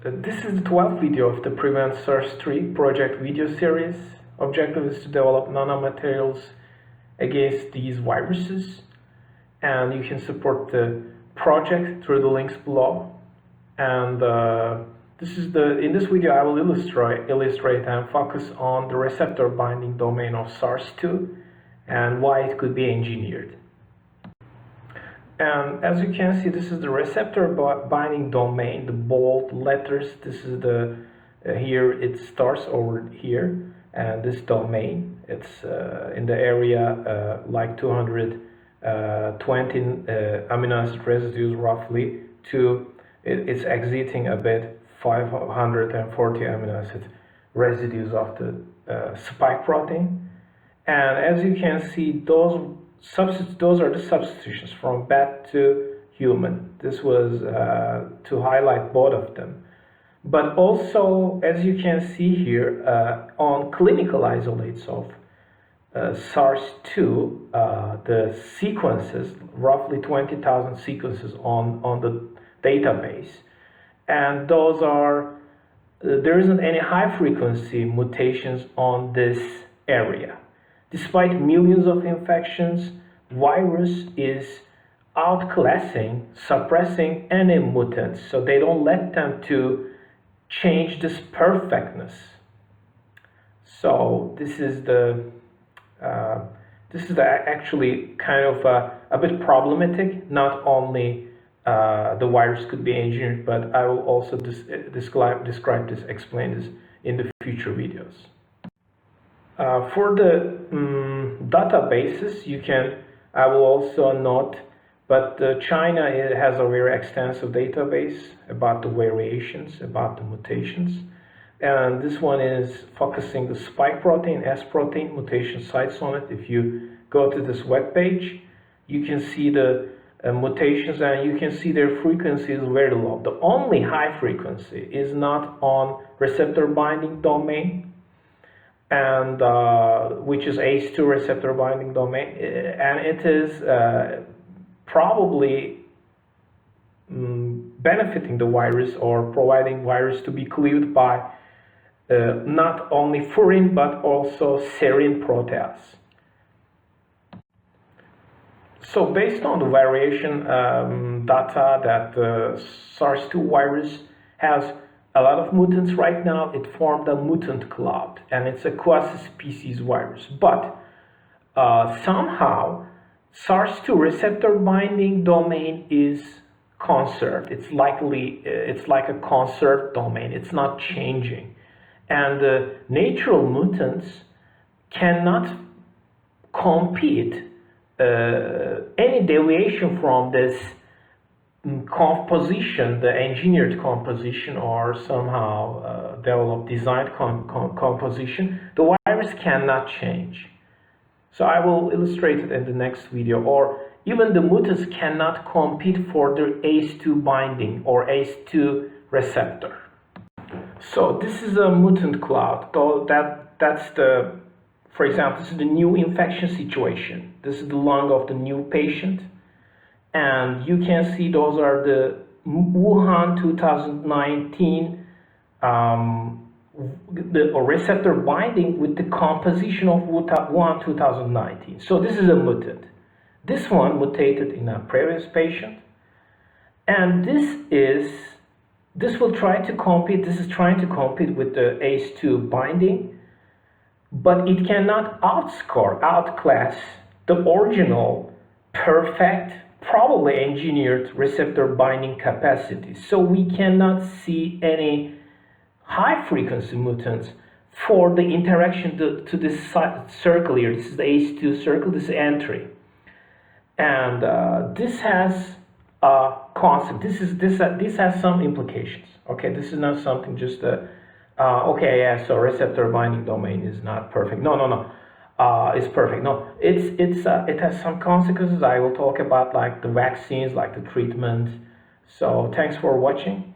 This is the 12th video of the PreventSARS3 Project video series. Objective is to develop nanomaterials against these viruses, and you can support the project through the links below. And in this video I will illustrate and focus on the receptor binding domain of SARS2 and why it could be engineered. And as you can see, this is the receptor binding domain, the bold letters. This is the here it starts over here, and this domain, it's in the area like 220 amino acid residues roughly to it's exiting a bit 540 amino acid residues of the spike protein. And as you can see, those are the substitutions from bat to human. This was to highlight both of them. But also, as you can see here, on clinical isolates of SARS2, the sequences, roughly 20,000 sequences on the database. And those are, there isn't any high frequency mutations on this area. Despite millions of infections, virus is outclassing, suppressing any mutants, so they don't let them to change this perfectness. So this is actually kind of a bit problematic. Not only the virus could be engineered, but I will also explain this in the future videos. For the databases, I will also note, but China has a very extensive database about the variations, about the mutations. And this one is focusing the spike protein, S protein, mutation sites on it. If you go to this web page, you can see the mutations, and you can see their frequency is very low. The only high frequency is not on receptor binding domain, and which is ACE2 receptor binding domain, and it is probably benefiting the virus or providing virus to be cleaved by not only furin but also serine protease. So based on the variation data that the SARS2 virus has a lot of mutants right now, it formed a mutant cloud, and it's a quasi-species virus. But somehow SARS2 receptor binding domain is conserved. It's like a conserved domain. It's not changing, and the natural mutants cannot compete any deviation from this composition, the engineered composition, or somehow designed composition. The virus cannot change. So I will illustrate it in the next video. Or even the mutants cannot compete for the ACE2 binding or ACE2 receptor. So this is a mutant cloud. So that's the, for example, this is the new infection situation. This is the lung of the new patient. And you can see those are the Wuhan 2019 the receptor binding with the composition of Wuhan 2019. So this is a mutant. This one mutated in a previous patient, and this will try to compete. This is trying to compete with the ACE2 binding, but it cannot outclass the original perfect, probably engineered receptor binding capacity. So we cannot see any high frequency mutants for the interaction to this circle here. This is the ACE2 circle, this is entry. And this has a concept. This has some implications. Okay, this is not something just okay, yeah, so receptor binding domain is not perfect. No. It's perfect. No, it has some consequences. I will talk about like the vaccines, like the treatment. So thanks for watching.